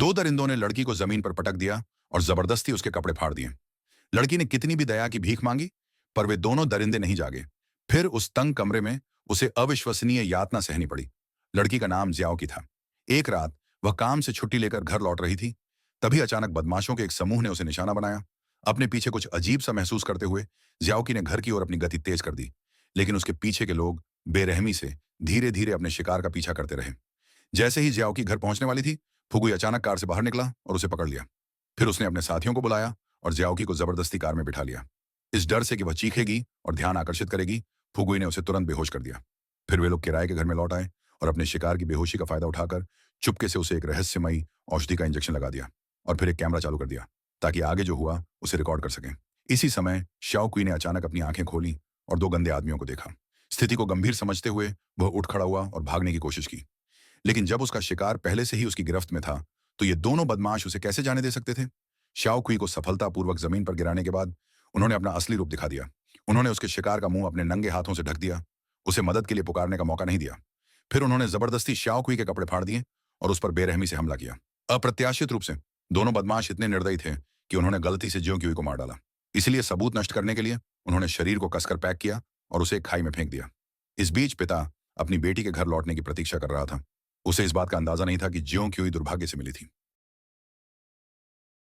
दो दरिंदों ने लड़की को जमीन पर पटक दिया और जबरदस्ती उसके कपड़े फाड़ दिए। लड़की ने कितनी भी दया की भीख मांगी, पर वे दोनों दरिंदे नहीं जागे। फिर उस तंग कमरे में उसे अविश्वसनीय यातना सहनी पड़ी। लड़की का नाम ज्याओ की था। एक रात वह काम से छुट्टी लेकर घर लौट रही थी। तभी अचानक बदमाशों के एक समूह ने उसे निशाना बनाया। अपने पीछे कुछ अजीब सा महसूस करते हुए ज्याओ की ने घर की ओर अपनी गति तेज कर दी, लेकिन उसके पीछे के लोग बेरहमी से धीरे धीरे अपने शिकार का पीछा करते रहे। जैसे ही ज्याओ की घर पहुंचने वाली थी, फुगुई अचानक कार से बाहर निकला और उसे पकड़ लिया। फिर उसने अपने साथियों को बुलाया और ज्याओकी को जबरदस्ती कार में बिठा लिया। इस डर से कि वह चीखेगी और ध्यान आकर्षित करेगी, फुगुई ने उसे तुरंत बेहोश कर दिया। फिर वे लोग किराए के घर में लौट आए और अपने शिकार की बेहोशी का फायदा उठाकर चुपके से उसे एक रहस्यमयी औषधि का इंजेक्शन लगा दिया और फिर एक कैमरा चालू कर दिया, ताकि आगे जो हुआ उसे रिकॉर्ड कर सकें। इसी समय शाओ कुई ने अचानक अपनी आंखें खोली और दो गंदे आदमियों को देखा। स्थिति को गंभीर समझते हुए वह उठ खड़ा हुआ और भागने की कोशिश की, लेकिन जब उसका शिकार पहले से ही उसकी गिरफ्त में था, तो ये दोनों बदमाश उसे कैसे जाने दे सकते थे। शाओ कुई को सफलतापूर्वक जमीन पर गिराने के बाद उन्होंने अपना असली रूप दिखा दिया। उन्होंने उसके शिकार का मुंह अपने नंगे हाथों से ढक दिया, उसे मदद के लिए पुकारने का मौका नहीं दिया। फिर उन्होंने जबरदस्ती शाओ कुई के कपड़े फाड़ दिए और उस पर बेरहमी से हमला किया। अप्रत्याशित रूप से दोनों बदमाश इतने निर्दयी थे कि उन्होंने गलती से ज्यों क्यूई को मार डाला। इसलिए सबूत नष्ट करने के लिए उन्होंने शरीर को कसकर पैक किया और उसे एक खाई में फेंक दिया। इस बीच पिता अपनी बेटी के घर लौटने की प्रतीक्षा कर रहा था। उसे इस बात का अंदाजा नहीं था कि ज्यों क्यूई दुर्भाग्य से मिली थी।